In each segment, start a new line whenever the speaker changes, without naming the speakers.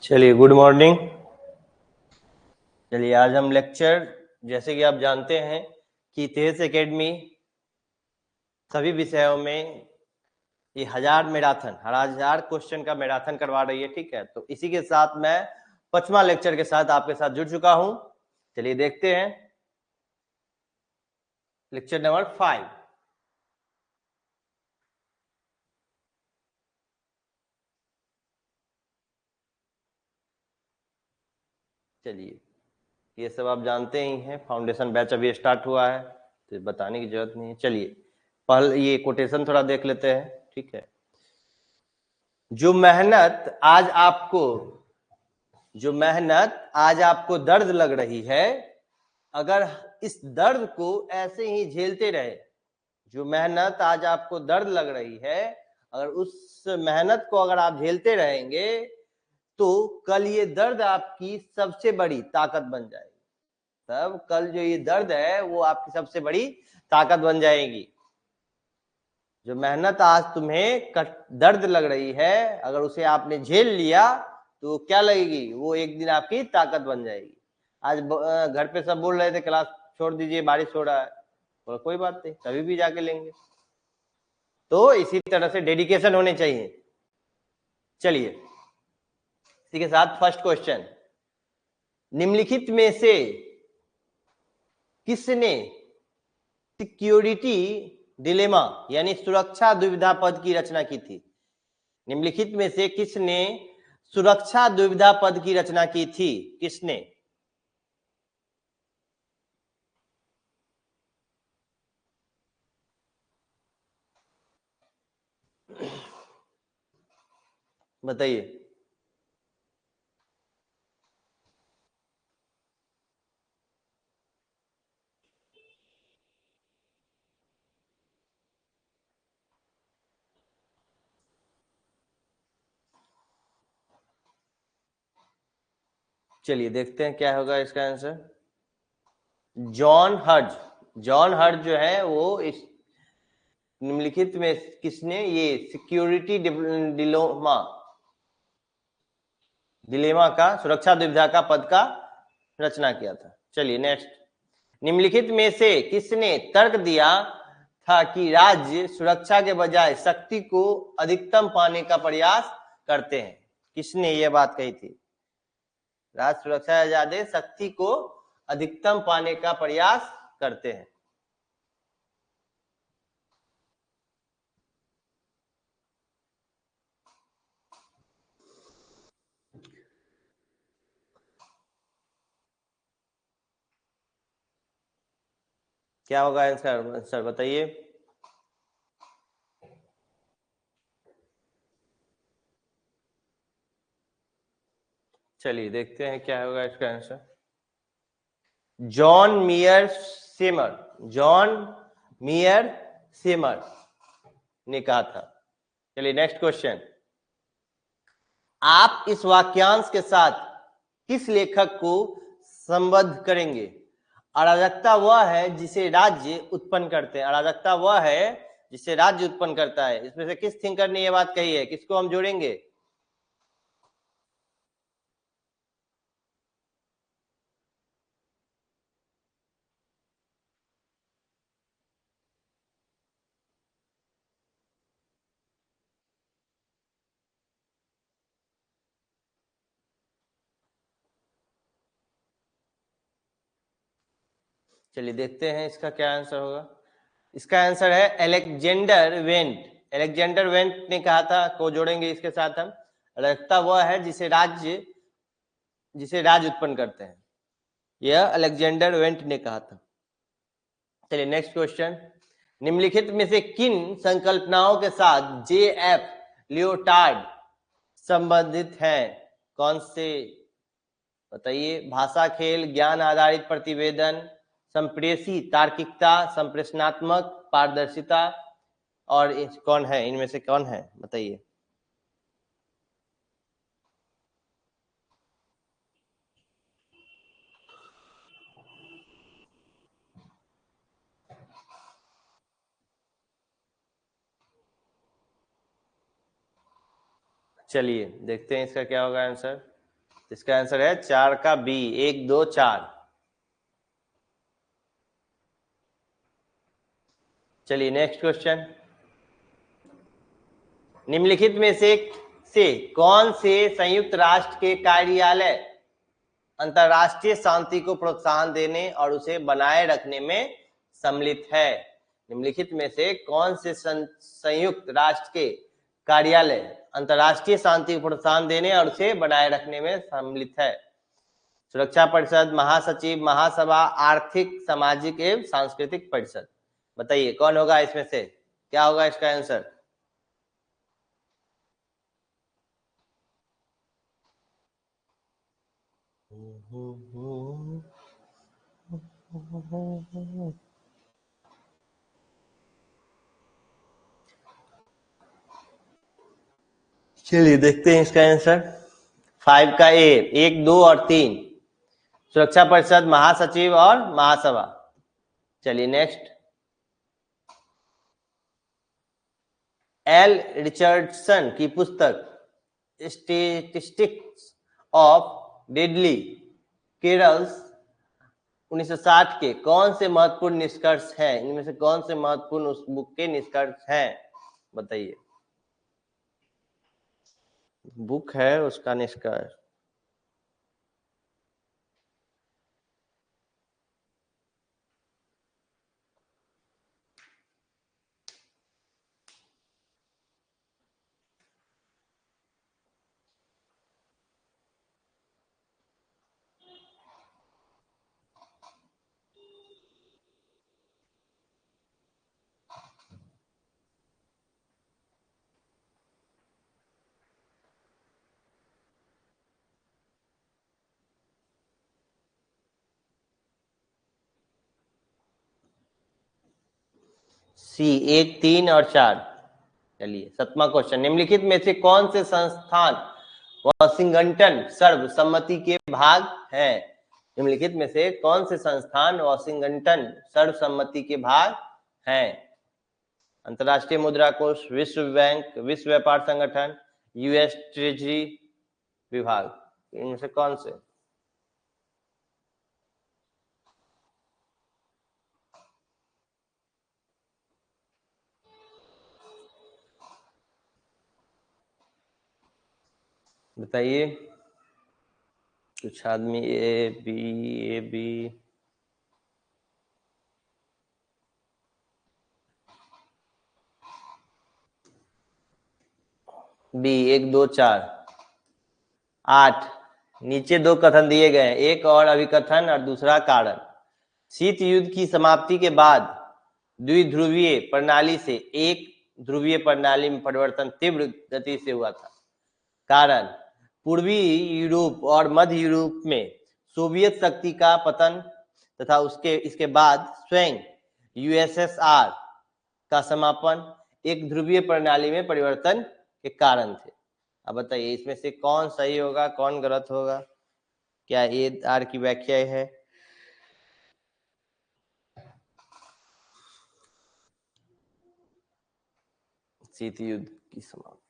चलिए, good morning. चलिए, आज हम लेक्चर, जैसे कि आप जानते हैं कि तेज एकेडमी सभी विषयों में ये 1000 क्वेश्चन का मैराथन करवा रही है। ठीक है, तो इसी के साथ मैं 5वां लेक्चर के साथ आपके साथ जुड़ चुका हूं। चलिए देखते हैं लेक्चर नंबर 5। चलिए, ये सब आप जानते ही हैं, फाउंडेशन बैच अभी स्टार्ट हुआ है तो बताने की जरूरत नहीं है। चलिए पहले ये कोटेशन थोड़ा देख लेते हैं। ठीक है, जो मेहनत आज आपको दर्द लग रही है, अगर इस दर्द को ऐसे ही झेलते रहे, जो मेहनत आज आपको दर्द लग रही है, अगर उस मेहनत को अगर आप झेलते रहेंगे तो कल ये दर्द आपकी सबसे बड़ी ताकत बन जाएगी। तब कल जो ये दर्द है वो आपकी सबसे बड़ी ताकत बन जाएगी। जो मेहनत आज तुम्हें दर्द लग रही है, अगर उसे आपने झेल लिया तो क्या लगेगी, वो एक दिन आपकी ताकत बन जाएगी। आज घर पे सब बोल रहे थे क्लास छोड़ दीजिए, बारिश हो रहा है, और कोई बात नहीं, कभी भी जाके लेंगे। तो इसी तरह से डेडिकेशन होने चाहिए। चलिए इसी के साथ फर्स्ट क्वेश्चन, निम्नलिखित में से किसने सिक्योरिटी डिलेमा यानी सुरक्षा दुविधा पद की रचना की थी? निम्नलिखित में से किसने सुरक्षा दुविधा पद की रचना की थी? किसने? बताइए। चलिए देखते हैं क्या होगा इसका आंसर। जॉन हर्ज जो है वो इस निम्नलिखित में किसने ये सिक्योरिटी डिलेमा का, सुरक्षा दुविधा का पद का रचना किया था। चलिए नेक्स्ट, निम्नलिखित में से किसने तर्क दिया था कि राज्य सुरक्षा के बजाय शक्ति को अधिकतम पाने का प्रयास करते हैं? किसने यह बात कही थी? राज्य सुरक्षा के ज्यादा शक्ति को अधिकतम पाने का प्रयास करते हैं। क्या होगा इसका आंसर, बताइए। चलिए देखते हैं क्या होगा इसका आंसर। जॉन मियर सेमर ने कहा था। चलिए नेक्स्ट क्वेश्चन, आप इस वाक्यांश के साथ किस लेखक को संबद्ध करेंगे? अराजकता वह है जिसे राज्य उत्पन्न करते हैं। अराजकता वह है जिसे राज्य उत्पन्न करता है। इसमें से किस थिंकर ने यह बात कही है? किसको हम जोड़ेंगे? चलिए देखते हैं इसका क्या आंसर होगा। इसका आंसर है अलेक्जेंडर वेंट। अलेक्जेंडर वेंट ने कहा था, को जोड़ेंगे इसके साथ हम। अराजकता वह है जिसे राज्य उत्पन्न करते हैं, यह अलेक्जेंडर वेंट ने कहा था। चलिए नेक्स्ट क्वेश्चन, निम्नलिखित में से किन संकल्पनाओं के साथ जे.एफ. लियोटार्ड संबंधित है? कौन से, बताइए। भाषा खेल, ज्ञान आधारित प्रतिवेदन, संप्रेषी तार्किकता, संप्रेषणात्मक पारदर्शिता, और कौन है इनमें से, कौन है बताइए। चलिए देखते हैं इसका क्या होगा आंसर। इसका आंसर है 4 का बी, 1 2 4। चलिए नेक्स्ट क्वेश्चन। निम्नलिखित में से कौन से संयुक्त राष्ट्र के कार्यालय अंतरराष्ट्रीय शांति को प्रोत्साहन देने और उसे बनाए रखने में सम्मिलित है? निम्नलिखित में से कौन से संयुक्त राष्ट्र के कार्यालय अंतरराष्ट्रीय शांति को प्रोत्साहन देने और उसे बनाए रखने में सम्मिलित है? सुरक्षा परिषद, महासचिव, महासभा, आर्थिक, सामाजिक एवं सांस्कृतिक परिषद। बताइए कौन होगा इसमें से, क्या होगा इसका आंसर? चलिए देखते हैं इसका आंसर। 5 का ए, 1 2 और 3, सुरक्षा परिषद, महासचिव और महासभा। चलिए नेक्स्ट। एल रिचर्डसन की पुस्तक स्टैटिस्टिक्स ऑफ डेडली केरल्स 1960 के कौन से महत्वपूर्ण निष्कर्ष हैं? इनमें से कौन से महत्वपूर्ण उस बुक के निष्कर्ष हैं? बताइए। बुक है उसका निष्कर्ष। सी, 1 3 और 4। चलिए 7वां क्वेश्चन। निम्नलिखित में से कौन से संस्थान वाशिंगटन सर्वसम्मति के भाग हैं? निम्नलिखित में से कौन से संस्थान वाशिंगटन सर्वसम्मति के भाग हैं? अंतर्राष्ट्रीय मुद्रा कोष, विश्व बैंक, विश्व व्यापार संगठन, यूएस ट्रेजरी विभाग। इनमें से कौन से? बताइए। कुछ आदमी ए बी बी, 1 2 4 8। नीचे 2 कथन दिए गए हैं, एक और अभिकथन और दूसरा कारण। शीत युद्ध की समाप्ति के बाद द्विध्रुवीय प्रणाली से एक ध्रुवीय प्रणाली में परिवर्तन तीव्र गति से हुआ था। कारण पूर्वी यूरोप और मध्य यूरोप में सोवियत शक्ति का पतन तथा इसके बाद स्वयं यूएसएसआर का समापन एक ध्रुवीय प्रणाली में परिवर्तन के कारण थे। अब बताइए इसमें से कौन सही होगा, कौन गलत होगा? क्या ए आर की व्याख्या है? शीत युद्ध की समाप्ति।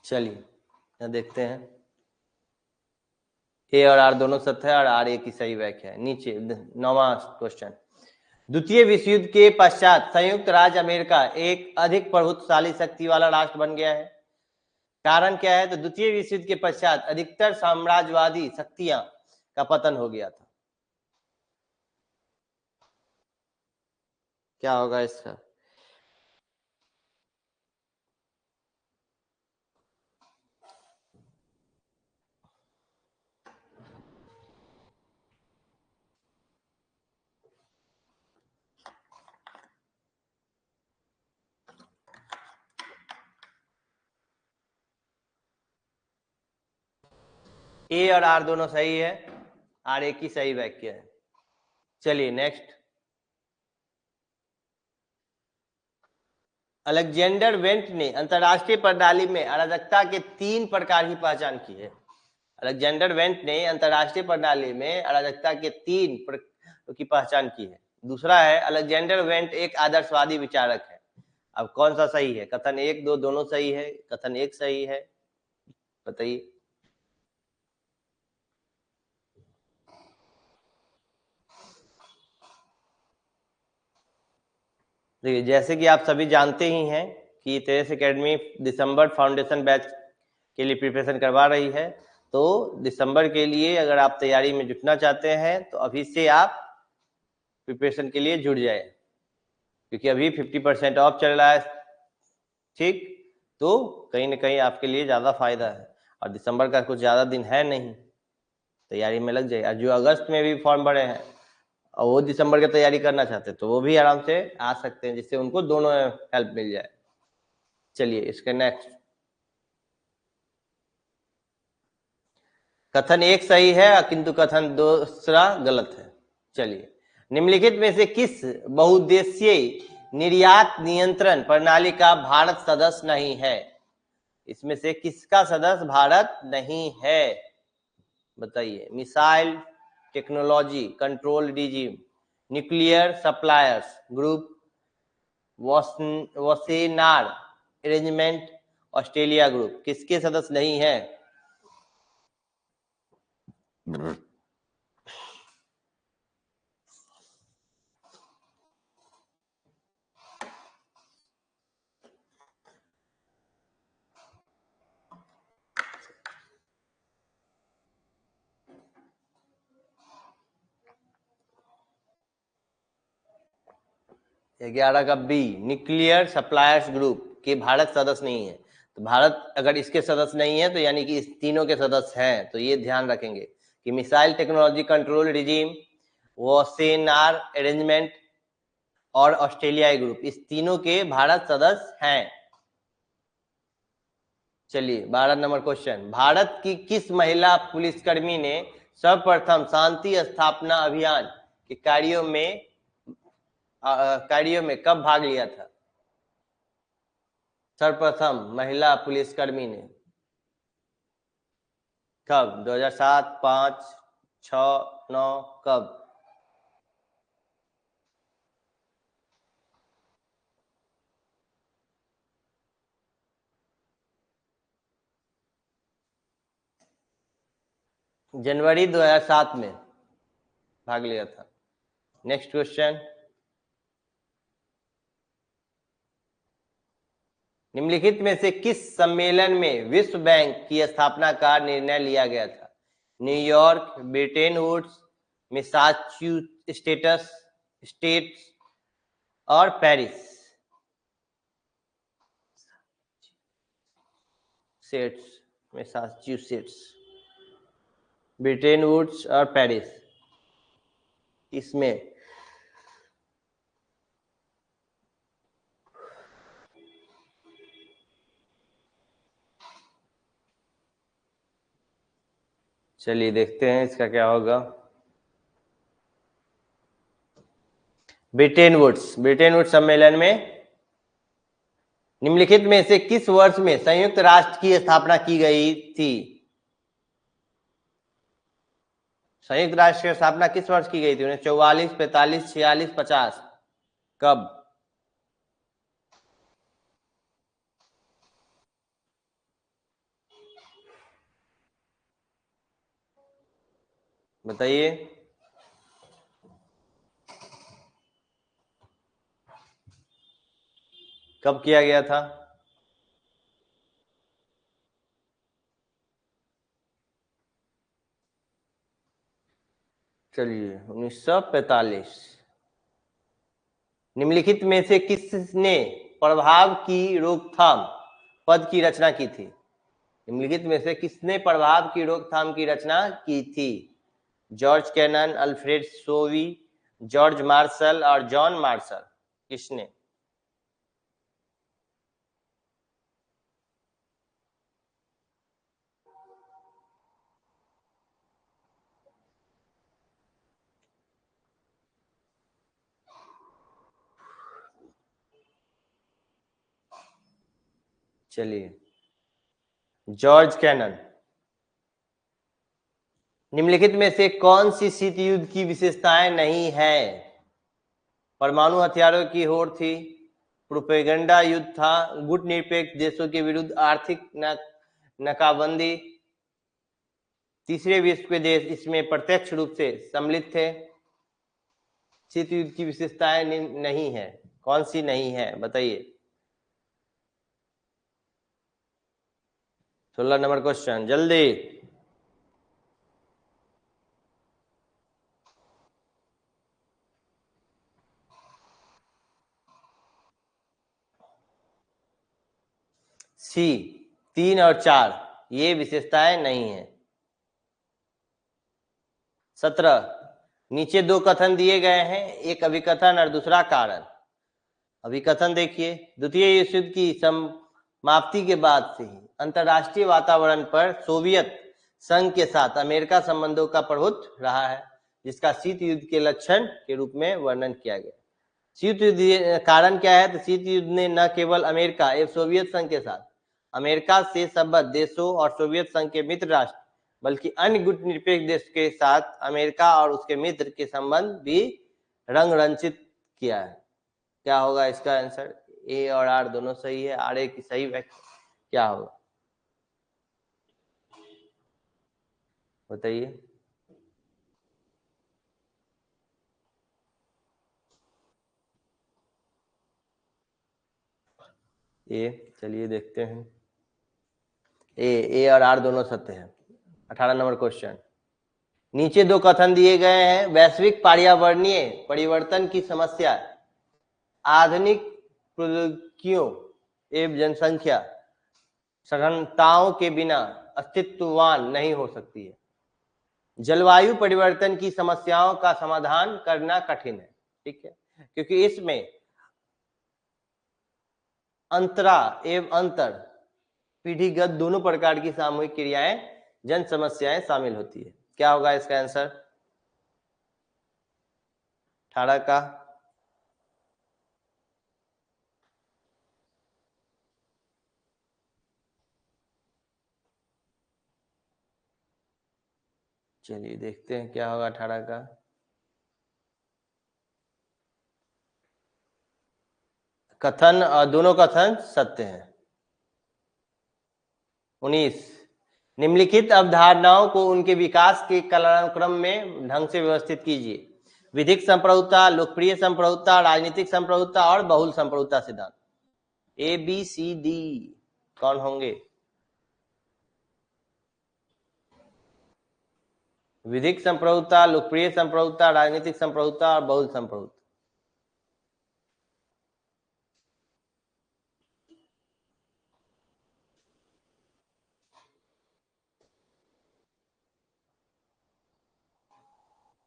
चलिए देखते हैं। ए और आर दोनों सत्य है और आर ए की सही व्याख्या है। नीचे 9वां क्वेश्चन। द्वितीय विश्व युद्ध के पश्चात संयुक्त राज्य अमेरिका एक अधिक प्रभुत्वशाली शक्ति वाला राष्ट्र बन गया है। कारण क्या है? तो द्वितीय विश्व युद्ध के पश्चात अधिकतर साम्राज्यवादी शक्तियां का पतन हो गया था। क्या होगा इसका? ए और आर दोनों सही है, आर एक ही सही वाक्य है। चलिए नेक्स्ट। अलेक्जेंडर वेंट ने अंतरराष्ट्रीय प्रणाली में अराजकता के 3 प्रकार की पहचान की है। अलेक्जेंडर वेंट ने अंतरराष्ट्रीय प्रणाली में अराजकता के 3 प्रकार की पहचान की है। दूसरा है अलेक्जेंडर वेंट एक आदर्शवादी विचारक है। अब कौन सा सही है? कथन 1 2 दोनों सही है, कथन 1 सही है, बताइए। देखिए, जैसे कि आप सभी जानते ही हैं कि तेजस एकेडमी दिसंबर फाउंडेशन बैच के लिए प्रिपरेशन करवा रही है। तो दिसंबर के लिए अगर आप तैयारी में जुटना चाहते हैं तो अभी से आप प्रिपरेशन के लिए जुट जाए, क्योंकि अभी 50% ऑफ चल रहा है। ठीक, तो कहीं ना कहीं आपके लिए ज़्यादा फायदा है, और दिसंबर का कुछ ज़्यादा दिन है नहीं, तैयारी में लग जाए। और जो अगस्त में भी फॉर्म भरे हैं और वो दिसंबर की तैयारी करना चाहते हैं तो वो भी आराम से आ सकते हैं, जिससे उनको दोनों हेल्प मिल जाए। चलिए इसके नेक्स्ट। कथन 1 सही है किंतु कथन दूसरा गलत है। चलिए, निम्नलिखित में से किस बहुउद्देशीय निर्यात नियंत्रण प्रणाली का भारत सदस्य नहीं है? इसमें से किसका सदस्य भारत नहीं है, बताइए। Missile technology control regime, nuclear suppliers group, Wassenaar arrangement, Australia group. किसके सदस्य नहीं है? ग्यारह का बी, न्यूक्लियर सप्लायर्स ग्रुप के भारत सदस्य नहीं है। तो भारत अगर इसके सदस्य नहीं है तो यानी कि इस तीनों के सदस्य हैं, तो ये ध्यान रखेंगे कि missile technology control regime, Wassenaar arrangement और ऑस्ट्रेलियाई ग्रुप, इस तीनों के भारत सदस्य हैं। चलिए 12 नंबर क्वेश्चन। भारत की किस महिला पुलिसकर्मी ने सर्वप्रथम शांति स्थापना अभियान के कार्यों में कब भाग लिया था? सर्वप्रथम महिला पुलिसकर्मी ने कब? 2007, 5, 6, 9, कब? जनवरी 2007 में भाग लिया था। Next question. निम्नलिखित में से किस सम्मेलन में विश्व बैंक की स्थापना का निर्णय लिया गया था? New York, Bretton Woods, Massachusetts states और पेरिस। सेट्स, मैसाचुसेट्स, ब्रिटेन वुड्स और पेरिस, इसमें चलिए देखते हैं इसका क्या होगा। ब्रिटेन वुड्स सम्मेलन में। निम्नलिखित में से किस वर्ष में संयुक्त राष्ट्र की स्थापना की गई थी? संयुक्त राष्ट्र की स्थापना किस वर्ष की गई थी? 1944, 45, 46, 50, कब? बताइए। कब किया गया था? चलिए 1945। निम्नलिखित में से किसने प्रभाव की रोकथाम पद की रचना की थी? निम्नलिखित में से किसने प्रभाव की रोकथाम की रचना की थी? George Kennan, Alfred Sauvy, George Marshall और जॉन मार्शल। किसने? चलिए, जॉर्ज कैनन। निम्नलिखित में से कौन सी शीत युद्ध की विशेषताएं नहीं है? परमाणु हथियारों की होड़ थी, प्रोपेगेंडा युद्ध था, गुट निरपेक्ष देशों के विरुद्ध आर्थिक नाकाबंदी, तीसरे विश्व के देश इसमें प्रत्यक्ष रूप से सम्मिलित थे। शीत युद्ध की विशेषताएं नहीं है, कौन सी नहीं है बताइए? 16 नंबर क्वेश्चन, जल्दी। सी 3 और 4 ये विशेषताएं नहीं है। 17 नीचे दो कथन दिए गए हैं, एक अभिकथन और दूसरा कारण। अभिकथन देखिए, द्वितीय विश्व युद्ध की समाप्ति के बाद से ही अंतरराष्ट्रीय वातावरण पर सोवियत संघ के साथ अमेरिका संबंधों का प्रभुत्व रहा है, जिसका शीत युद्ध के लक्षण के रूप में वर्णन किया गया। शीत युद्ध कारण क्या है? तो शीत युद्ध ने न केवल अमेरिका एवं सोवियत संघ के साथ अमेरिका से संबद्ध देशों और सोवियत संघ के मित्र राष्ट्र बल्कि अन्य गुट निरपेक्ष देश के साथ अमेरिका और उसके मित्र के संबंध भी रंग रंजित किया है। क्या होगा इसका आंसर? ए और आर दोनों सही है। आर ए की सही व्याख्या क्या होगा बताइए? ए, चलिए देखते हैं। ए और आर दोनों सत्य है। 18 नंबर क्वेश्चन, नीचे दो कथन दिए गए हैं। वैश्विक पर्यावरणीय परिवर्तन की समस्या आधुनिक प्रौद्योगिकियों एवं जनसंख्या सघनताओं के बिना अस्तित्ववान नहीं हो सकती है। जलवायु परिवर्तन की समस्याओं का समाधान करना कठिन है, ठीक है, क्योंकि इसमें अंतरा एवं अंतर पीढ़ीगत दोनों प्रकार की सामूहिक क्रियाएं जन समस्याएं शामिल होती है। क्या होगा इसका आंसर? 18 का चलिए देखते हैं क्या होगा 18 का। कथन दोनों कथन सत्य हैं। 19 निम्नलिखित अवधारणाओं को उनके विकास के कालक्रम में ढंग से व्यवस्थित कीजिए। विधिक संप्रभुता, लोकप्रिय संप्रभुता, राजनीतिक संप्रभुता और बहुल संप्रभुता सिद्धांत। ए बी सी डी कौन होंगे? विधिक संप्रभुता, लोकप्रिय संप्रभुता, राजनीतिक संप्रभुता और बहुल संप्रभुता।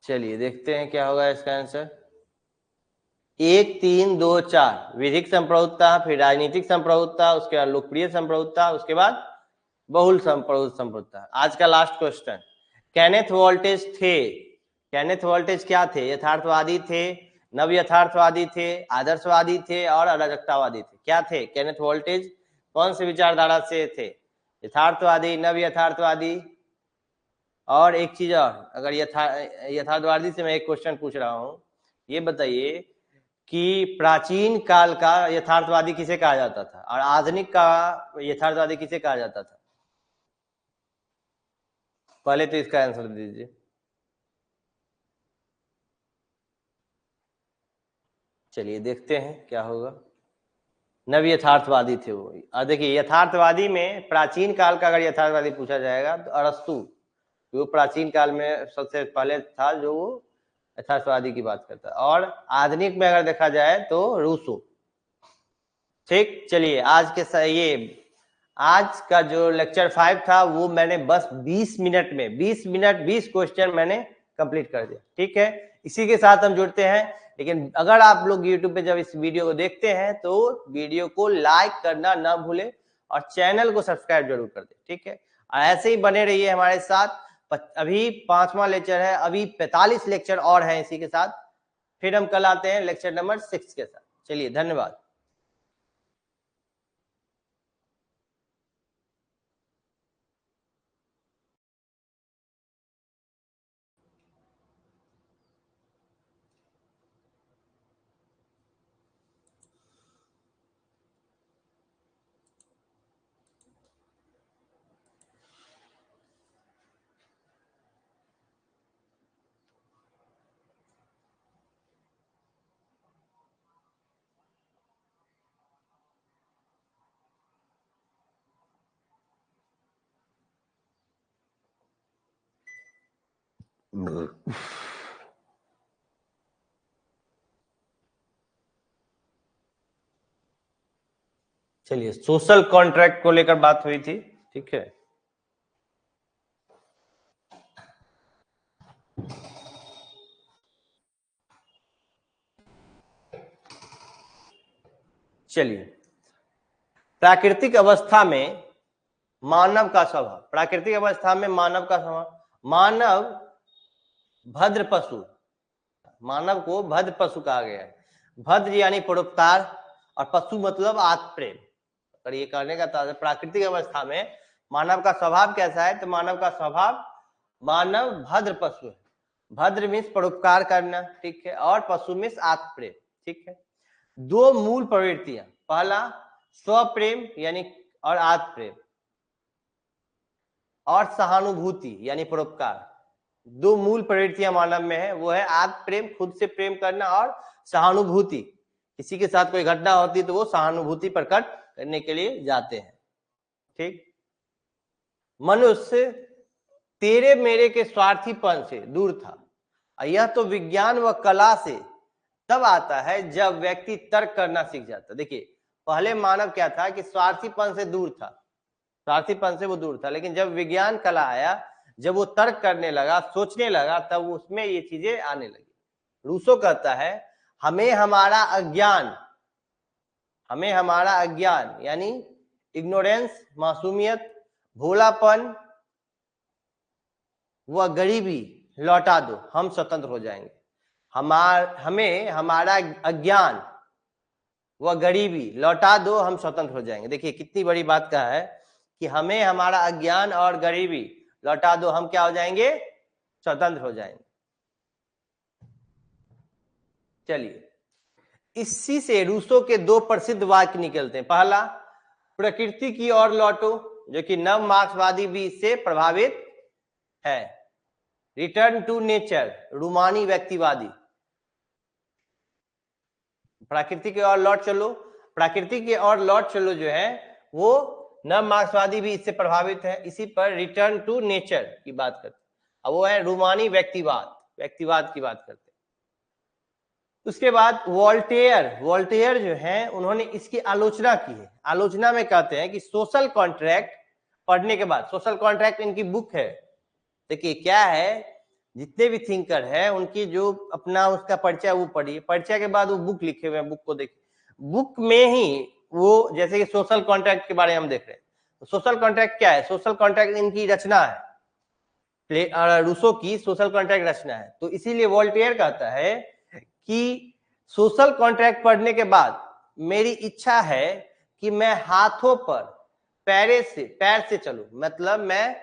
चलिए देखते हैं क्या होगा इसका आंसर। 1 3 2 4 विधिक संप्रभुता, फिर राजनीतिक संप्रभुता, उसके बाद लोकप्रिय संप्रभुता, उसके बाद बहुल संप्रभुता। आज का लास्ट क्वेश्चन, केनेथ वोल्टेज थे। केनेथ वोल्टेज क्या थे? यथार्थवादी थे, नव यथार्थवादी थे, आदर्शवादी थे और अराजकतावादी थे। क्या थे केनेथ वोल्टेज? कौन से विचारधारा से थे? यथार्थवादी, नव यथार्थवादी और एक चीज और, अगर यथार्थवादी से मैं एक क्वेश्चन पूछ रहा हूं, ये बताइए कि प्राचीन काल का यथार्थवादी किसे कहा जाता था और आधुनिक का यथार्थवादी किसे कहा जाता था? पहले तो इसका आंसर दीजिए। चलिए देखते हैं क्या होगा। नव यथार्थवादी थे वो। और देखिए यथार्थवादी में प्राचीन काल का अगर यथार्थवादी पूछा जाएगा तो अरस्तु, वो प्राचीन काल में सबसे पहले था जो यथार्थवादी की बात करता है। और आधुनिक में अगर देखा जाए तो रूसो। ठीक, चलिए आज का जो लेक्चर 5 था वो मैंने बस 20 मिनट में 20 क्वेश्चन मैंने कंप्लीट कर दिया। ठीक है, इसी के साथ हम जुड़ते हैं। लेकिन अगर आप लोग YouTube पे जब इस वीडियो को देखते हैं तो वीडियो को लाइक करना ना भूलें और चैनल को सब्सक्राइब जरूर कर दें। ठीक है, ऐसे ही बने रहिए हमारे साथ। अभी 5वां लेक्चर है, अभी 45 लेक्चर और है इसी के साथ। फिर हम कल आते हैं लेक्चर नंबर 6 के साथ। चलिए, धन्यवाद। चलिए, सोशल कॉन्ट्रैक्ट को लेकर बात हुई थी। ठीक है, चलिए, प्राकृतिक अवस्था में मानव का स्वभाव, प्राकृतिक अवस्था में मानव का स्वभाव, मानव भद्र पशु, मानव को भद्र पशु कहा गया है। भद्र यानी परोपकार और पशु मतलब आत्म प्रेम। और ये कहने का तात्पर्य प्राकृतिक अवस्था में मानव का स्वभाव कैसा है, तो मानव का स्वभाव, मानव भद्र पशु है। भद्र मीन्स परोपकार करना, ठीक है, और पशु मीन्स आत्म प्रेम। ठीक है, दो मूल प्रवृत्तियां, पहला स्वप्रेम यानी और आत्म प्रेम, और सहानुभूति यानी परोपकार। दो मूल प्रवृत्तियां मानव में है, वो है आत्म प्रेम, खुद से प्रेम करना, और सहानुभूति, किसी के साथ कोई घटना होती है तो वो सहानुभूति प्रकट करने के लिए जाते हैं। ठीक, मनुष्य तेरे मेरे के स्वार्थीपन से दूर था। यह तो विज्ञान व कला से तब आता है जब व्यक्ति तर्क करना सीख जाता। देखिए, पहले मानव क्या था कि स्वार्थीपन से दूर था, स्वार्थीपन से वो दूर था, लेकिन जब विज्ञान कला आया, जब वो तर्क करने लगा, सोचने लगा, तब उसमें ये चीजें आने लगी। रूसो कहता है हमें हमारा अज्ञान यानी इग्नोरेंस, मासूमियत, भोलापन व गरीबी लौटा दो, हम स्वतंत्र हो जाएंगे। हमें हमारा अज्ञान व गरीबी लौटा दो, हम स्वतंत्र हो जाएंगे। देखिए कितनी बड़ी बात कहा है कि हमें हमारा अज्ञान और गरीबी लौटा दो, हम क्या हो जाएंगे, स्वतंत्र हो जाएंगे। चलिए, इसी से रूसो के दो प्रसिद्ध वाक्य निकलते हैं। पहला, प्रकृति की ओर लौटो, जो कि नव मार्क्सवादी भी इससे प्रभावित है। रिटर्न टू नेचर, रूमानी व्यक्तिवादी। प्रकृति की ओर लौट चलो, प्रकृति की ओर लौट चलो जो है वो नव मार्क्सवादी भी इससे प्रभावित है। इसी पर रिटर्न टू नेचर की बात करते हैं। अब वो है रूमानी व्यक्तिवाद की बात करते हैं। उसके बाद वोल्टेयर जो है उन्होंने इसकी आलोचना की है। आलोचना में कहते हैं कि सोशल कॉन्ट्रैक्ट पढ़ने के बाद, सोशल कॉन्ट्रैक्ट इनकी बुक है। देखिए क्या है, जितने भी थिंकर है उनकी जो अपना उसका परिचय वो पढ़िए, परिचय के बाद वो बुक लिखे हुए हैं, बुक को देखिए। बुक में ही वो, जैसे कि सोशल कॉन्ट्रैक्ट के बारे में हम देख रहे हैं, तो सोशल कॉन्ट्रैक्ट क्या है, सोशल कॉन्ट्रैक्ट इनकी रचना है, रूसो की सोशल कॉन्ट्रैक्ट रचना है। तो इसीलिए वोल्टेयर कहता है कि सोशल कॉन्ट्रैक्ट पढ़ने के बाद मेरी इच्छा है कि मैं हाथों पर पैर से चलूं, मतलब मैं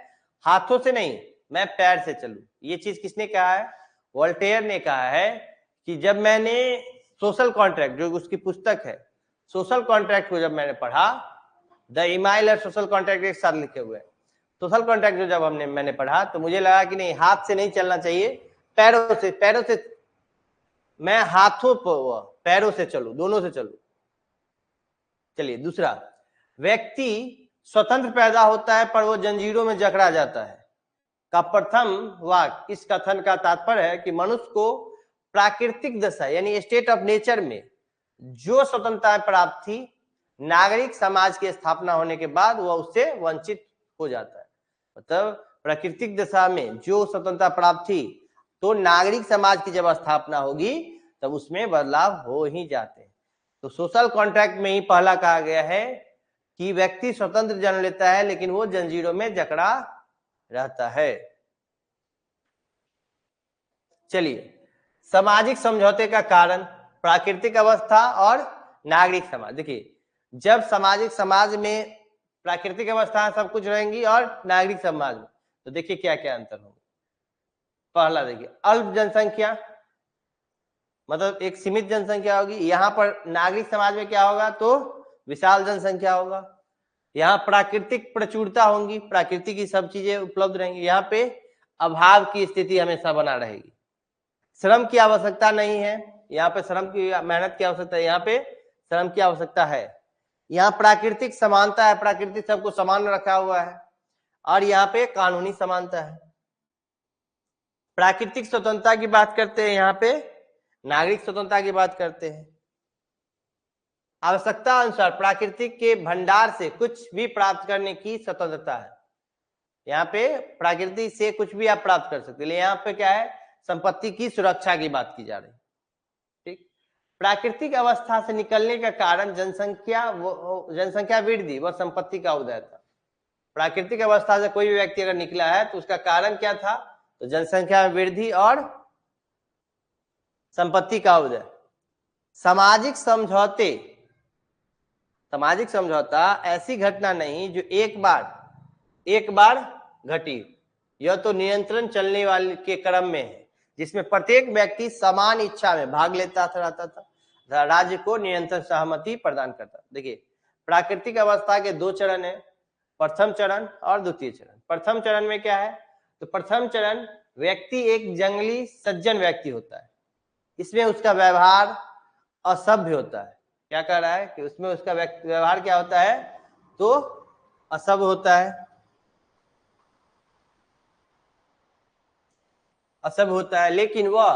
हाथों से नहीं, मैं पैर से चलूं। ये चीज किसने कहा है, वोल्टेयर ने कहा है कि जब मैंने सोशल कॉन्ट्रैक्ट, जो उसकी पुस्तक है, सोशल कॉन्ट्रैक्ट को जब मैंने पढ़ा, द इमाइल और सोशल कॉन्ट्रैक्ट एक साथ लिखे हुए हैं। सोशल कॉन्ट्रैक्ट जो जब मैंने पढ़ा तो मुझे लगा कि नहीं, हाथ से नहीं चलना चाहिए, पैरों से मैं हाथों पर पैरों से चलूं, दोनों से चलूं। चलिए, दूसरा, व्यक्ति स्वतंत्र पैदा होता है पर वो जंजीरों में जकड़ा जाता है का प्रथम वाक्य इस कथन का तात्पर्य है कि मनुष्य को प्राकृतिक दशा यानी स्टेट ऑफ नेचर में जो स्वतंत्रता प्राप्त थी, नागरिक समाज की स्थापना होने के बाद वह उससे वंचित हो जाता है। मतलब प्राकृतिक दशा में जो स्वतंत्रता प्राप्त थी, तो नागरिक समाज की जब स्थापना होगी तब उसमें बदलाव हो ही जाते हैं। तो सोशल कॉन्ट्रैक्ट में ही पहला कहा गया है कि व्यक्ति स्वतंत्र जन्म लेता है लेकिन वो जंजीरों में जकड़ा रहता है। चलिए, सामाजिक समझौते का कारण, प्राकृतिक अवस्था और नागरिक समाज। देखिए, जब सामाजिक समाज में प्राकृतिक अवस्था सब कुछ रहेंगी और नागरिक समाज में, तो देखिए क्या क्या अंतर होंगे। पहला देखिए, अल्प जनसंख्या, मतलब एक सीमित जनसंख्या होगी। यहाँ पर नागरिक समाज में क्या होगा, तो विशाल जनसंख्या होगा। यहाँ प्राकृतिक प्रचुरता होंगी, प्राकृतिक की सब चीजें उपलब्ध रहेंगी। यहाँ पे अभाव की स्थिति हमेशा बना रहेगी। श्रम की आवश्यकता नहीं है, यहाँ पे श्रम की मेहनत की आवश्यकता है, यहाँ पे श्रम की आवश्यकता है। यहाँ प्राकृतिक समानता है, प्राकृतिक सबको समान रखा हुआ है। और यहाँ पे कानूनी समानता है। प्राकृतिक स्वतंत्रता की बात करते हैं, यहाँ पे नागरिक स्वतंत्रता की बात करते हैं। आवश्यकता अनुसार प्राकृतिक के भंडार से कुछ भी प्राप्त करने की स्वतंत्रता है। यहाँ पे प्रकृति से कुछ भी आप प्राप्त कर सकते हैं। यहाँ पे क्या है, संपत्ति की सुरक्षा की बात की जा रही है। ठीक, प्राकृतिक अवस्था से निकलने का कारण जनसंख्या वृद्धि व संपत्ति का उदय था। प्राकृतिक अवस्था से कोई भी व्यक्ति अगर निकला है तो उसका कारण क्या था, तो जनसंख्या में वृद्धि और संपत्ति का उदय। सामाजिक समझौता ऐसी घटना नहीं जो एक बार घटी, यह तो नियंत्रण चलने वाले के क्रम में है, जिसमें प्रत्येक व्यक्ति समान इच्छा में भाग लेता रहता था, राज्य को नियंत्रण सहमति प्रदान करता। देखिए, प्राकृतिक अवस्था के 2 चरण है, प्रथम चरण और द्वितीय चरण। प्रथम चरण में क्या है, तो प्रथम चरण व्यक्ति एक जंगली सज्जन व्यक्ति होता है। इसमें उसका व्यवहार असभ्य होता है। क्या कह रहा है कि उसमें उसका व्यवहार क्या होता है, तो असभ्य होता है, लेकिन वह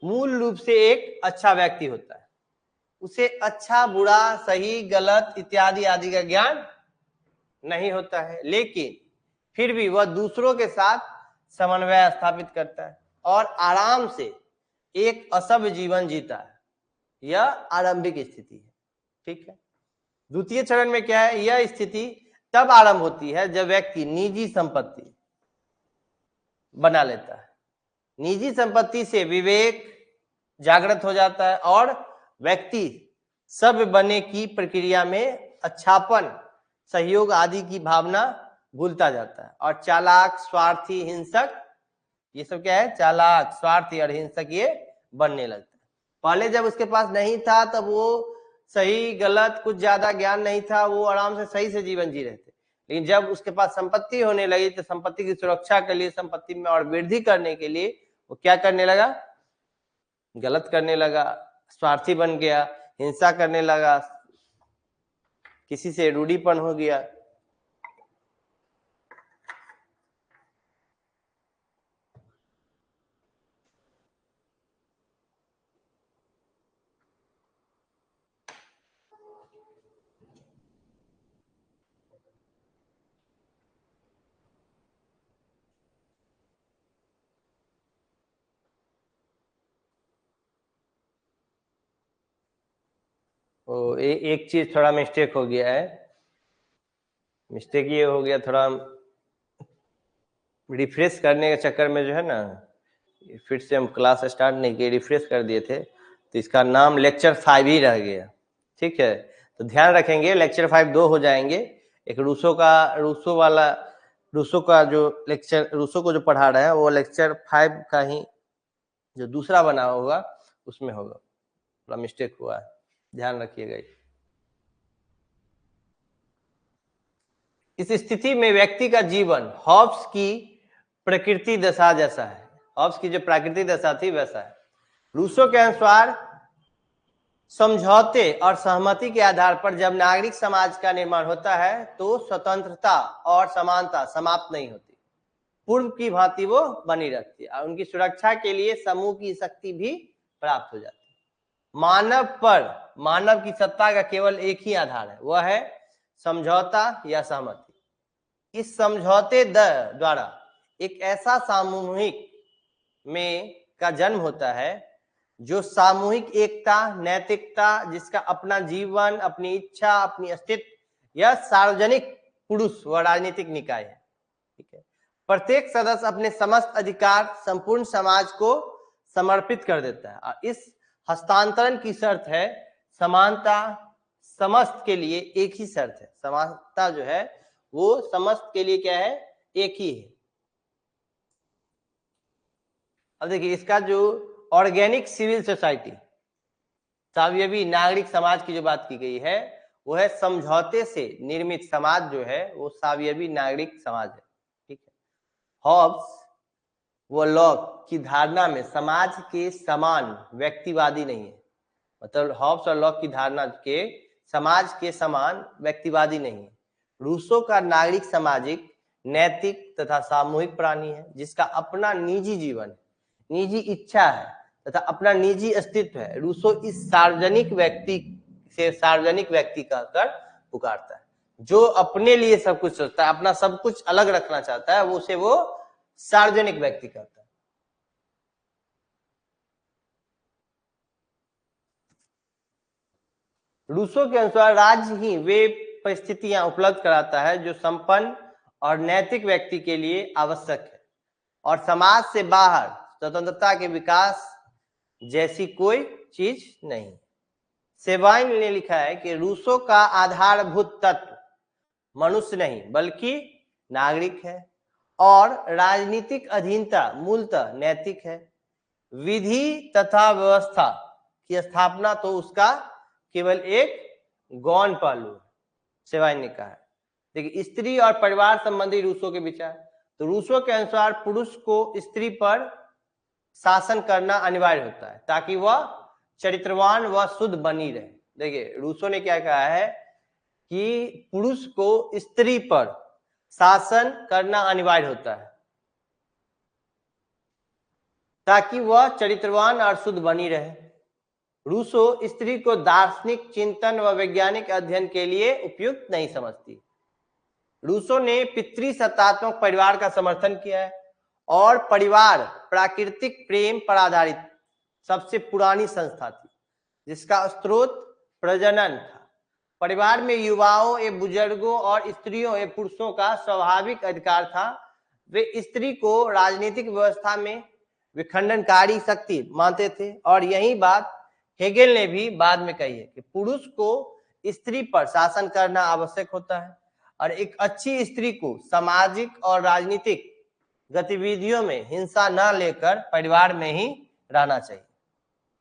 मूल रूप से एक अच्छा व्यक्ति होता है। उसे अच्छा बुरा सही गलत इत्यादि आदि का ज्ञान नहीं होता है, लेकिन फिर भी वह दूसरों के साथ समन्वय स्थापित करता है और आराम से एक असभ्य जीवन जीता है। यह आरंभिक स्थिति है। ठीक है। द्वितीय चरण में क्या है, यह स्थिति तब आरंभ होती है जब व्यक्ति निजी संपत्ति बना लेता है। निजी संपत्ति से विवेक जागृत हो जाता है और व्यक्ति सभ्य बनने की प्रक्रिया में अच्छापन सहयोग आदि की भावना भूलता जाता है और चालाक स्वार्थी हिंसक, ये सब क्या है, चालाक स्वार्थी और हिंसक ये बनने लगता है। पहले जब उसके पास नहीं था तब वो सही गलत कुछ ज्यादा ज्ञान नहीं था, वो आराम से सही से जीवन जी रहे थे। लेकिन जब उसके पास संपत्ति होने लगी तो संपत्ति की सुरक्षा के लिए, संपत्ति में और वृद्धि करने के लिए वो क्या करने लगा, गलत करने लगा, स्वार्थी बन गया, हिंसा करने लगा, किसी से रूढ़ीपन हो गया। तो एक चीज थोड़ा मिस्टेक हो गया है, मिस्टेक ये हो गया, थोड़ा रिफ्रेश करने के चक्कर में जो है ना, फिर से हम क्लास स्टार्ट नहीं किए, रिफ्रेश कर दिए थे तो इसका नाम लेक्चर 5 ही रह गया। ठीक है, तो ध्यान रखेंगे, लेक्चर 5 2 हो जाएंगे। एक रूसो का जो लेक्चर, रूसो को जो पढ़ा रहे हैं वो लेक्चर 5 का ही जो दूसरा बना होगा उसमें होगा, थोड़ा मिस्टेक हुआ है, ध्यान रखिएगा। इस स्थिति में व्यक्ति का जीवन हॉब्स की प्रकृति दशा जैसा है, हॉब्स की जो प्राकृतिक दशा थी वैसा है। रूसो के अनुसार समझौते और सहमति के आधार पर जब नागरिक समाज का निर्माण होता है तो स्वतंत्रता और समानता समाप्त नहीं होती, पूर्व की भांति वो बनी रहती है और उनकी सुरक्षा के लिए समूह की शक्ति भी प्राप्त हो जाती है। मानव पर, मानव की सत्ता का केवल एक ही आधार है, वह है समझौता या सहमति। इस समझौते द्वारा एक ऐसा सामूहिक में का जन्म होता है जो सामूहिक एकता, नैतिकता, जिसका अपना जीवन, अपनी इच्छा, अपनी अस्तित्व, यह सार्वजनिक पुरुष व राजनीतिक निकाय है। ठीक है, प्रत्येक सदस्य अपने समस्त अधिकार संपूर्ण समाज को समर्पित कर देता है और इस हस्तांतरण की शर्त है समानता। समस्त के लिए एक ही शर्त है, समानता जो है वो समस्त के लिए क्या है, एक ही है। अब देखिए इसका जो ऑर्गेनिक सिविल सोसाइटी, सावयवी नागरिक समाज की जो बात की गई है वो है समझौते से निर्मित समाज जो है वो सावयवी नागरिक समाज है। ठीक है, हॉब्स व लॉक की धारणा में समाज के समान व्यक्तिवादी नहीं है, मतलब हॉब्स और लॉक की धारणा के समाज के समान व्यक्तिवादी नहीं है। रूसो का नागरिक सामाजिक, नैतिक तथा सामूहिक प्राणी है जिसका अपना निजी जीवन, निजी इच्छा है तथा अपना निजी अस्तित्व है। रूसो इस सार्वजनिक व्यक्ति से सार्वजनिक व्यक्ति कहकर पुकारता है, जो अपने लिए सब कुछ सोचता है, अपना सब कुछ अलग रखना चाहता है, उसे वो सार्वजनिक व्यक्ति कहता है। रूसो के अनुसार राज्य ही वे परिस्थितियां उपलब्ध कराता है जो संपन्न और नैतिक व्यक्ति के लिए आवश्यक है और समाज से बाहर स्वतंत्रता के विकास जैसी कोई चीज नहीं। सेवाइन ने लिखा है कि रूसो का आधारभूत तत्व मनुष्य नहीं बल्कि नागरिक है और राजनीतिक अधीनता मूलतः नैतिक है। विधि तथा व्यवस्था की स्थापना तो उसका केवल एक गौण पहलू है, सेवाइन ने कहा है। देखिए स्त्री और परिवार संबंधी रूसो के विचार, तो रूसो के अनुसार पुरुष को स्त्री पर शासन करना अनिवार्य होता है ताकि वह चरित्रवान व शुद्ध बनी रहे। देखिए रूसो ने क्या कहा है कि पुरुष को स्त्री पर शासन करना अनिवार्य होता है ताकि वह चरित्रवान और शुद्ध बनी रहे। रूसो स्त्री को दार्शनिक चिंतन व वैज्ञानिक अध्ययन के लिए उपयुक्त नहीं समझती। रूसो ने पितृसत्तात्मक परिवार का समर्थन किया है और परिवार प्राकृतिक प्रेम पर आधारित सबसे पुरानी संस्था थी जिसका स्रोत प्रजनन था। परिवार में युवाओं एवं बुजुर्गों और स्त्रियों एवं पुरुषों का स्वाभाविक अधिकार था। वे स्त्री को राजनीतिक व्यवस्था में विखंडनकारी शक्ति मानते थे और यही बात हेगेल ने भी बाद में कही है कि पुरुष को स्त्री पर शासन करना आवश्यक होता है और एक अच्छी स्त्री को सामाजिक और राजनीतिक गतिविधियों में हिंसा न लेकर परिवार में ही रहना चाहिए।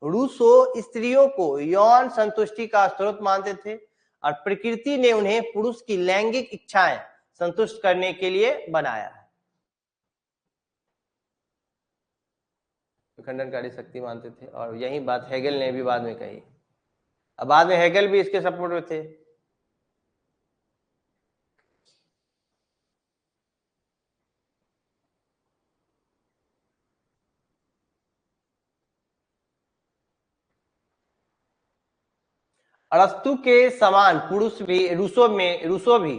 रूसो स्त्रियों को यौन संतुष्टि का स्रोत मानते थे और प्रकृति ने उन्हें पुरुष की लैंगिक इच्छाएं संतुष्ट करने के लिए बनाया है। विखंडनकारी शक्ति मानते थे और यही बात हेगेल ने भी बाद में कही। अब बाद में हेगेल भी इसके सपोर्ट में थे। अरस्तु के समान पुरुष भी रूसो भी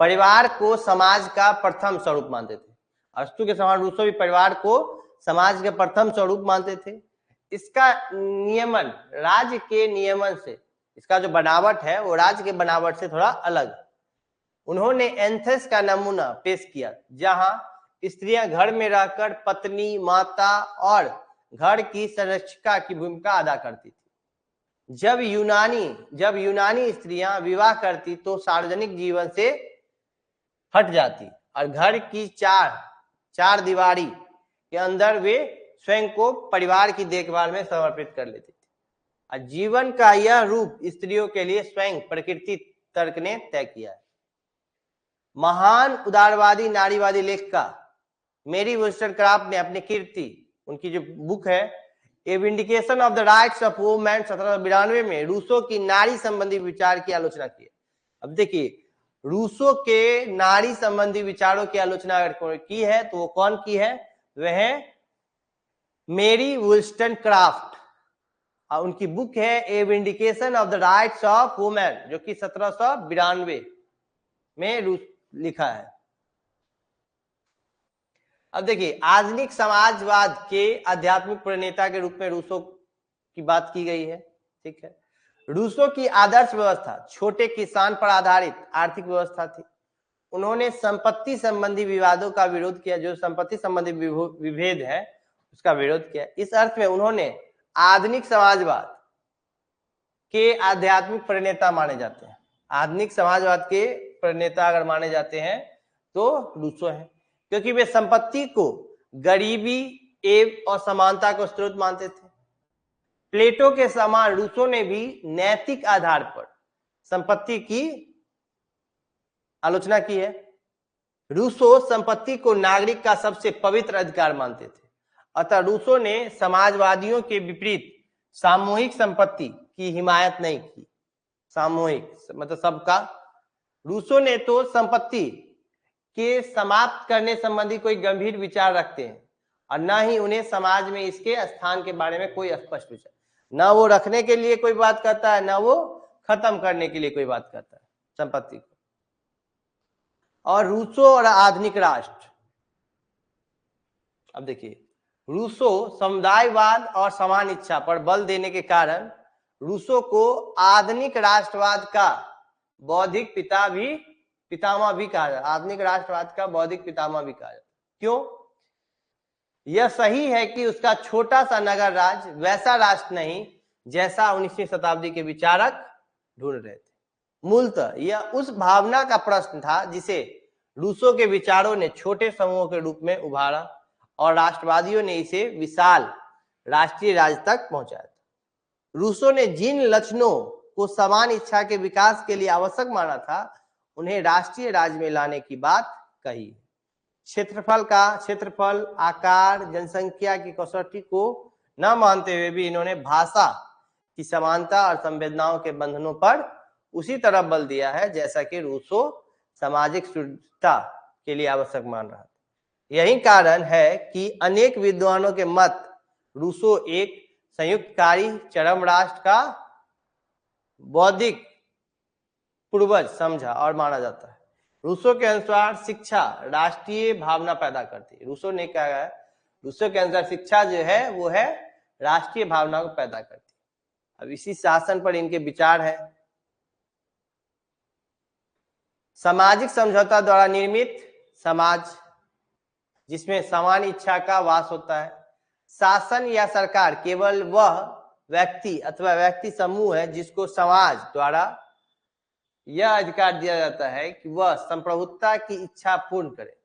परिवार को समाज का प्रथम स्वरूप मानते थे। अरस्तु के समान रूसो भी परिवार को समाज के प्रथम स्वरूप मानते थे। इसका नियमन राज्य के नियमन से, इसका जो बनावट है वो राज्य के बनावट से थोड़ा अलग है। उन्होंने एथेंस का नमूना पेश किया जहां स्त्रियां घर में रहकर पत्नी, माता और घर की संरक्षिका की भूमिका अदा करती थी। जब यूनानी स्त्रियां विवाह करती तो सार्वजनिक जीवन से हट जाती और घर की चार दीवारी के अंदर वे स्वयं को परिवार की देखभाल में समर्पित कर लेती थी। और जीवन का यह रूप स्त्रियों के लिए स्वयं प्रकृति तर्क ने तय किया है। महान उदारवादी नारीवादी लेखिका मेरी वुllstonecraft ने अपनी कीर्ति, उनकी जो बुक है a vindication of the rights of women 1792 में रूसो की नारी संबंधी विचार की आलोचना की। अब देखिए रूसो के नारी संबंधी विचारों की आलोचना अगर की है तो वो कौन की है, वह है मेरी वुllstonecraft। उनकी बुक है a vindication of the rights of women, जो कि 1792 में लिखा है। अब देखिए, आधुनिक समाजवाद के आध्यात्मिक प्रणेता के रूप में रूसो की बात की गई है। ठीक है, रूसो की आदर्श व्यवस्था छोटे किसान पर आधारित आर्थिक व्यवस्था थी। उन्होंने संपत्ति संबंधी विवादों का विरोध किया, जो संपत्ति संबंधी विभेद है उसका विरोध किया। इस अर्थ में उन्होंने आधुनिक समाजवाद के आध्यात्मिक प्रणेता माने जाते हैं। आधुनिक समाजवाद के प्रणेता अगर माने जाते हैं तो रूसो हैं, क्योंकि वे संपत्ति को गरीबी एवं असमानता को स्रोत मानते थे। प्लेटो के समान रूसो ने भी नैतिक आधार पर संपत्ति की आलोचना की है। रूसो संपत्ति को नागरिक का सबसे पवित्र अधिकार मानते थे। अतः रूसो ने समाजवादियों के विपरीत सामूहिक संपत्ति की हिमायत नहीं की। सामूहिक मतलब सबका। रूसो ने तो संपत्ति के समाप्त करने संबंधी कोई गंभीर विचार रखते हैं, और न ही उन्हें समाज में इसके स्थान के बारे में कोई स्पष्ट विचार। न वो रखने के लिए कोई बात करता है, न वो खत्म करने के लिए कोई बात करता है संपत्ति को। और रूसो और आधुनिक राष्ट्र, अब देखिए, रूसो समुदायवाद और समान इच्छा पर बल देने के कारण रूसो को आधुनिक राष्ट्रवाद का बौद्धिक पितामह भी कहा जाता। आधुनिक राष्ट्रवाद का बौद्धिक पितामह भी कहा जाता। क्यों? यह सही है कि उसका छोटा सा नगर राज्य वैसा राष्ट्र नहीं जैसा 19वीं शताब्दी के विचारक ढूंढ रहे थे। मूलतः यह उस भावना का प्रश्न था जिसे रूसो के विचारों ने छोटे समूहों के रूप में उभारा, और राष्ट्रवादियों ने इसे विशाल राष्ट्रीय राज्य तक पहुंचाया था। रूसो ने जिन लक्षणों को समान इच्छा के विकास के लिए आवश्यक माना था, उन्हें राष्ट्रीय राज्य में लाने की बात कही। क्षेत्रफल, आकार, जनसंख्या की कसौटी को न मानते हुए भी इन्होंने भाषा की समानता और संवेदनाओं के बंधनों पर उसी तरह बल दिया है जैसा कि रूसो सामाजिक शुद्धता के लिए आवश्यक मान रहा था। यही कारण है कि अनेक विद्वानों के मत रूसो एक संयुक्तकारी चरम राष्ट्र का बौद्धिक पूर्वज समझा और माना जाता है। रूसो के अनुसार शिक्षा राष्ट्रीय भावना पैदा करती है। रूसो ने कहा है, रूसो के अनुसार शिक्षा जो है वो है राष्ट्रीय भावना को पैदा करती है। अब इसी शासन पर इनके विचार है। सामाजिक समझौता द्वारा निर्मित समाज जिसमें समान इच्छा का वास होता है। शासन या सरकार केवल वह व्यक्ति अथवा व्यक्ति समूह है जिसको समाज द्वारा यह अधिकार दिया जाता है कि वह संप्रभुता की इच्छा पूर्ण करे।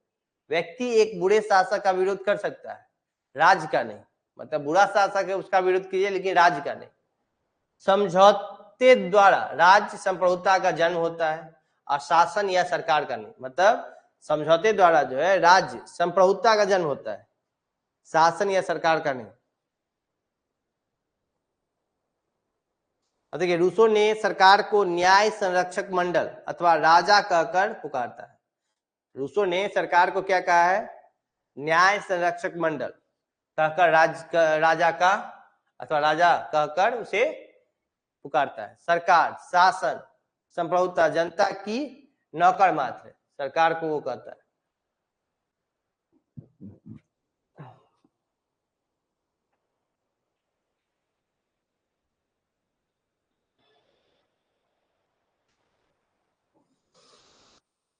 व्यक्ति एक बुरे शासक का विरोध कर सकता है, राज्य का नहीं। मतलब बुरा शासक है उसका विरोध कीजिए, लेकिन राज्य का नहीं। समझौते द्वारा राज्य संप्रभुता का जन्म होता है और शासन या सरकार का नहीं। मतलब समझौते द्वारा जो है राज्य संप्रभुता का जन्म होता है, शासन या सरकार का नहीं। देखिए, रूसो ने सरकार को न्याय संरक्षक मंडल अथवा राजा कहकर पुकारता है। रूसो ने सरकार को क्या कहा है? न्याय संरक्षक मंडल कहकर राजा का अथवा राजा कहकर उसे पुकारता है। सरकार, शासन, संप्रभुता जनता की नौकर मात्र है, सरकार को वो कहता है।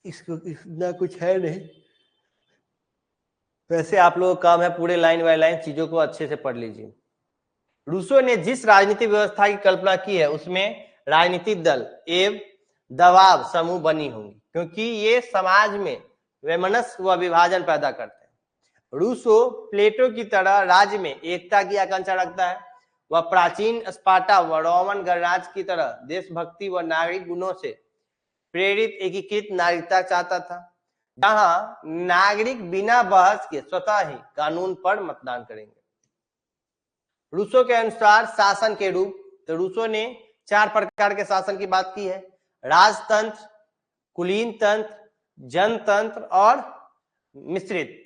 इसको इतना कुछ है नहीं, वैसे आप लोगों का काम है पूरे लाइन बाय लाइन चीजों को अच्छे से पढ़ लीजिए। रूसो ने जिस राजनीतिक व्यवस्था की कल्पना की है उसमें राजनीतिक दल एवं दबाव समूह बनी होंगी, क्योंकि ये समाज में वैमनस्य व विभाजन पैदा करते हैं। रूसो प्लेटो की तरह राज्य में एकता की आकांक्षा रखता है। वह प्राचीन स्पार्टा व रोमन गणराज्य की तरह देशभक्ति व नागरिक गुणों से प्रेरित एकीकृत नागरिकता चाहता था, जहां नागरिक बिना बहस के स्वतः ही कानून पर मतदान करेंगे। रूसो के अनुसार शासन के रूप, तो रूसो ने 4 प्रकार के शासन की बात की है: राजतंत्र, कुलीन तंत्र, जनतंत्र और मिश्रित,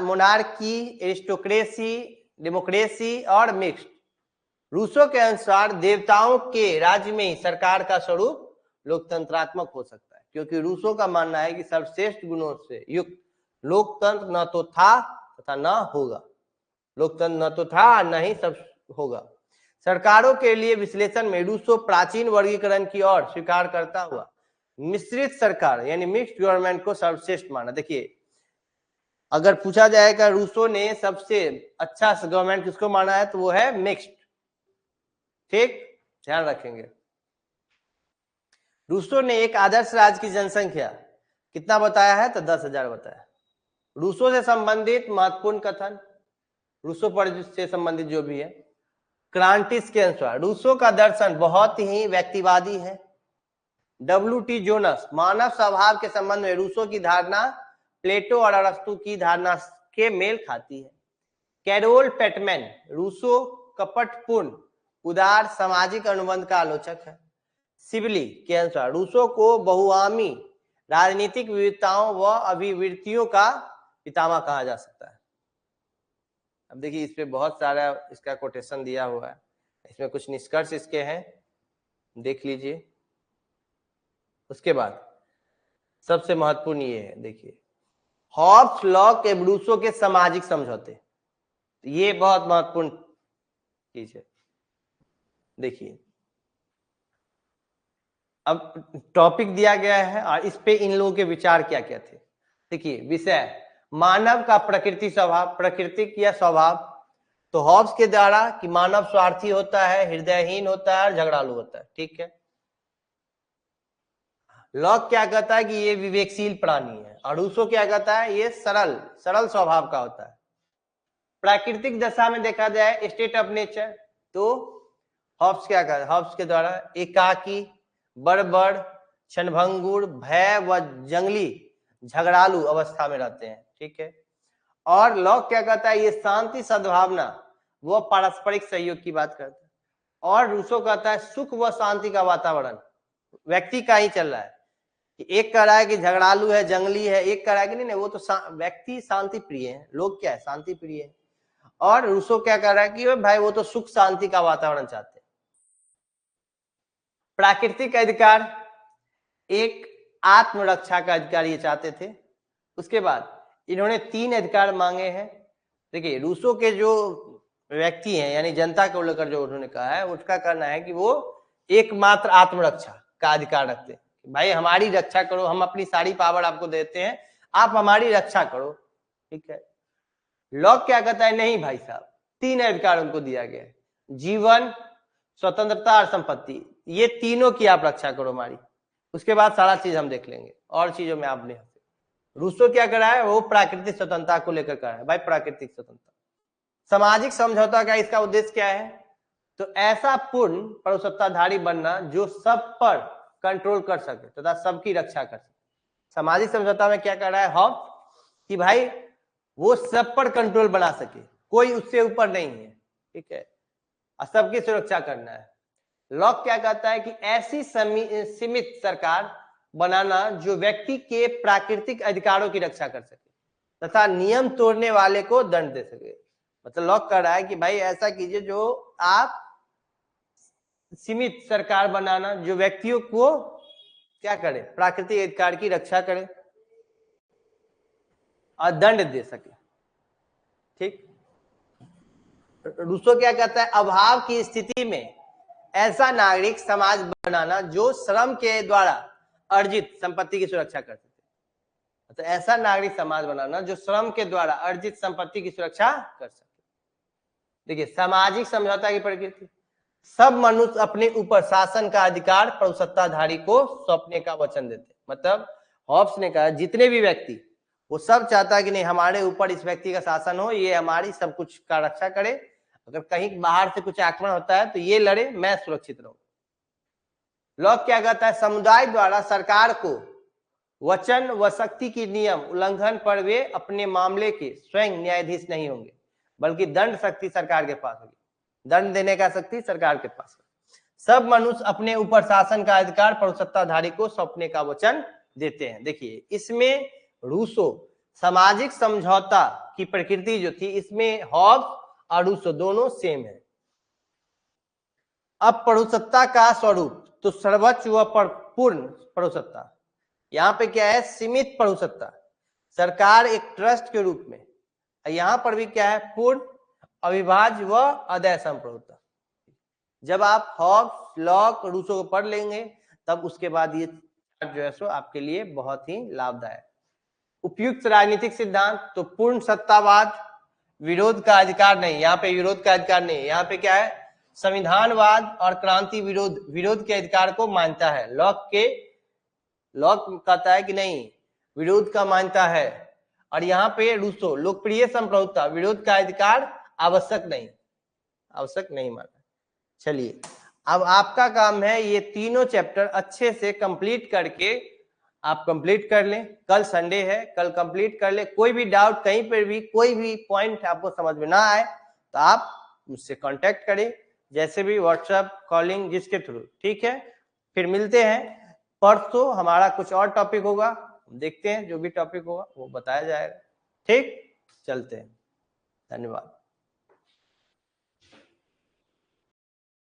मोनार्की, एरिस्टोक्रेसी, डेमोक्रेसी और मिक्स्ड। रूसो के अनुसार देवताओं के राज्य में ही सरकार का स्वरूप लोकतंत्रात्मक हो सकता है, क्योंकि रूसो का मानना है कि सर्वश्रेष्ठ गुणों से युक्त लोकतंत्र न तो था तथा न होगा। लोकतंत्र न तो था न ही सब होगा। सरकारों के लिए विश्लेषण में रूसो प्राचीन वर्गीकरण की ओर स्वीकार करता हुआ मिश्रित सरकार यानी मिक्स्ड गवर्नमेंट को सर्वश्रेष्ठ माना। देखिए, अगर पूछा जाएगा रूसो ने सबसे अच्छा गवर्नमेंट किसको माना है, तो वो है मिक्स्ड। ठीक, ध्यान रखेंगे। रूसो ने एक आदर्श राज्य की जनसंख्या कितना बताया है, तो 10,000 बताया। रूसो से संबंधित महत्वपूर्ण कथन, रूसो पर से संबंधित जो भी है, क्रांतिस के अनुसार रूसो का दर्शन बहुत ही व्यक्तिवादी है। W.T. जोनस, मानव स्वभाव के संबंध में रूसो की धारणा प्लेटो और अरस्तु की धारणा के मेल खाती है। कैरोल पेटमैन, रूसो कपटपूर्ण उदार सामाजिक अनुबंध का आलोचक है। सिबली के अनुसार रूसो को बहुआमी राजनीतिक विविधताओं व अभिवृत्तियों का पितामह कहा जा सकता है। अब देखिए, इस पे बहुत सारा इसका कोटेशन दिया हुआ है, इसमें कुछ निष्कर्ष इसके हैं, देख लीजिए। उसके बाद सबसे महत्वपूर्ण ये है, देखिए, हॉब्स, लॉक एवं रूसो के सामाजिक समझौते, ये बहुत महत्वपूर्ण चीज है। देखिए, अब टॉपिक दिया गया है और इस पे इन लोगों के विचार क्या क्या थे। देखिए, विषय मानव का प्रकृति स्वभाव, प्राकृतिक या स्वभाव, तो हॉब्स के द्वारा कि मानव स्वार्थी होता है, हृदयहीन होता है और झगड़ालू होता है। ठीक है। लॉक क्या कहता है कि ये विवेकशील प्राणी है, और रूसो क्या कहता है, ये सरल स्वभाव का होता है। प्राकृतिक दशा में देखा जाए स्टेट ऑफ नेचर, तो हॉब्स क्या कहता है, हॉब्स के द्वारा एकाकी, बड़बड़, क्षणभंगुर, भय व जंगली झगड़ालू अवस्था में रहते हैं। ठीक है। और लॉक क्या कहता है, ये शांति, सद्भावना व पारस्परिक सहयोग की बात करता है। और रूसो कहता है सुख व शांति का वातावरण व्यक्ति का ही चल रहा है, कि एक कह रहा है कि झगड़ालू है, जंगली है, एक कह रहा है कि नहीं वो तो व्यक्ति शांति प्रिय है, लोग क्या है, शांति प्रिय है। और रूसो क्या कह रहा है कि भाई वो तो सुख शांति का वातावरण चाहते हैं। प्राकृतिक अधिकार, एक आत्मरक्षा का अधिकार ये चाहते थे। उसके बाद इन्होंने 3 अधिकार मांगे हैं। देखिए, रूसो के जो व्यक्ति हैं यानी जनता को लेकर जो उन्होंने कहा है, उसका कहना है कि वो एकमात्र आत्मरक्षा का अधिकार रखते हैं। भाई हमारी रक्षा करो, हम अपनी सारी पावर आपको देते हैं, आप हमारी रक्षा करो। ठीक है। लॉक क्या कहता है, नहीं भाई साहब, 3 अधिकार उनको दिया गया है, जीवन, स्वतंत्रता और संपत्ति, ये तीनों की आप रक्षा करो हमारी। उसके बाद सारा चीज हम देख लेंगे, और चीजों में आप नहीं। रूसो क्या कर रहा है, वो प्राकृतिक स्वतंत्रता को लेकर कर रहा है। भाई प्राकृतिक स्वतंत्रता, सामाजिक समझौता का इसका उद्देश्य क्या है, तो ऐसा पूर्ण परोसत्ताधारी बनना जो सब पर कंट्रोल कर सके तथा सबकी रक्षा कर सके। सामाजिक समझौता में क्या कर रहा है हॉब्स, कि भाई वो सब पर कंट्रोल बना सके, कोई उससे ऊपर नहीं है। ठीक है, और सबकी सुरक्षा करना है। लॉक क्या कहता है कि ऐसी सीमित सरकार बनाना जो व्यक्ति के प्राकृतिक अधिकारों की रक्षा कर सके तथा नियम तोड़ने वाले को दंड दे सके। मतलब लॉक कर रहा है कि भाई ऐसा कीजिए जो आप सीमित सरकार बनाना जो व्यक्तियों को क्या करे, प्राकृतिक अधिकार की रक्षा करे और दंड दे सके। ठीक। रूसो क्या कहता है, अभाव की स्थिति में ऐसा नागरिक समाज बनाना जो श्रम के द्वारा अर्जित संपत्ति की सुरक्षा कर सके। तो ऐसा नागरिक समाज बनाना जो श्रम के द्वारा अर्जित संपत्ति की सुरक्षा कर सके। देखिए, सामाजिक समझौता की प्रकृति, सब मनुष्य अपने ऊपर शासन का अधिकार परोसत्ताधारी को सौंपने का वचन देते। मतलब हॉब्स ने कहा जितने भी व्यक्ति, वो सब चाहता है कि नहीं हमारे ऊपर इस व्यक्ति का शासन हो, ये हमारी सब कुछ का रक्षा करे, अगर कहीं बाहर से कुछ आक्रमण होता है तो ये लड़े, मैं सुरक्षित रहूं। लॉक क्या कहता है, समुदाय द्वारा सरकार को वचन व शक्ति की नियम उल्लंघन पर वे अपने मामले के स्वयं न्यायाधीश नहीं होंगे, बल्कि दंड शक्ति सरकार के पास होगी, दंड देने का शक्ति सरकार के पास है। सब मनुष्य अपने ऊपर शासन का अधिकार परोसत्ताधारी को सौंपने का वचन देते हैं। देखिए, इसमें रूसो सामाजिक समझौता की प्रकृति जो थी, इसमें हॉब्स और रूसो दोनों सेम है। अब परोसत्ता का स्वरूप, तो सर्वोच्च व पूर्ण परोसत्ता। यहाँ पे क्या है, सीमित परोसत्ता, सरकार एक ट्रस्ट के रूप में। यहाँ पर भी क्या है, पूर्ण, अविभाज्य व अदैय संप्रभुता। जब आप हॉब्स, लॉक, रूसो को पढ़ लेंगे तब उसके बाद ये जो है सो आपके लिए बहुत ही लाभदायक। उपयुक्त राजनीतिक सिद्धांत, तो पूर्ण सत्तावाद, विरोध का अधिकार नहीं, यहाँ पे विरोध का अधिकार नहीं, यहाँ पे क्या है, संविधानवाद और क्रांति विरोध, विरोध के अधिकार को मानता है। लॉक कहता है कि नहीं, विरोध का मानता है। और यहाँ पे रूसो, लोकप्रिय संप्रभुता, विरोध का अधिकार आवश्यक नहीं माना। चलिए, अब आपका काम है ये तीनों चैप्टर अच्छे से कंप्लीट करके आप कंप्लीट कर लें। कल संडे है, कल कंप्लीट कर ले। कोई भी डाउट, कहीं पर भी कोई भी पॉइंट आपको समझ में ना आए तो आप मुझसे कांटेक्ट करें, जैसे भी व्हाट्सएप, कॉलिंग, जिसके थ्रू। ठीक है, फिर मिलते हैं। परसों हमारा कुछ और टॉपिक होगा, देखते हैं, जो भी टॉपिक होगा वो बताया जाएगा। ठीक, चलते हैं, धन्यवाद।